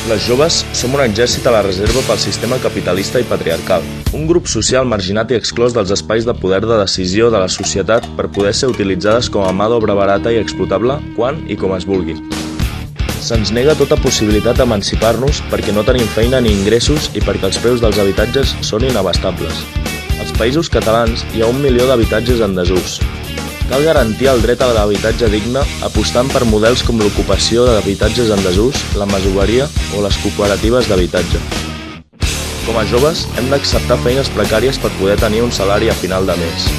Les joves som un exèrcit a la reserva pel sistema capitalista i patriarcal, un grup social marginat i exclòs dels espais de poder de decisió de la societat per poder ser utilitzades com a mà d'obra barata i explotable quan i com es vulgui. Se'ns nega tota possibilitat d'emancipar-nos perquè no tenim feina ni ingressos i perquè els preus dels habitatges són inabastables. Als Països Catalans hi ha 1 milió d'habitatges en desús. Cal garantir el dret a l'habitatge digne apostant per models com l'ocupació d'habitatges en desús, la masoveria o les cooperatives d'habitatge. Com a joves, hem d'acceptar feines precàries per poder tenir un salari a final de mes.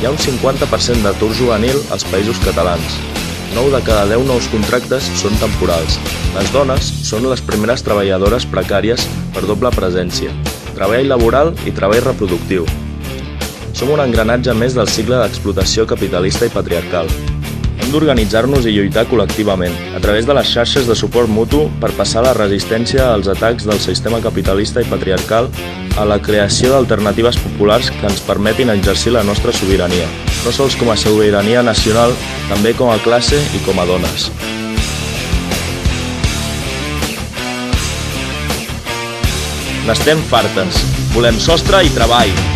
Hi ha un 50% d'atur juvenil als Països Catalans. 9 de cada 10 nous contractes són temporals. Les dones són les primeres treballadores precàries per doble presència, treball laboral i treball reproductiu. Som un engranatge més del cicle d'explotació capitalista i patriarcal. Hem d'organitzar-nos i lluitar col·lectivament, a través de les xarxes de suport mutu per passar la resistència als atacs del sistema capitalista i patriarcal a la creació d'alternatives populars que ens permetin exercir la nostra sobirania, no sols com a sobirania nacional, també com a classe i com a dones. N'estem fartes. Volem sostre i treball.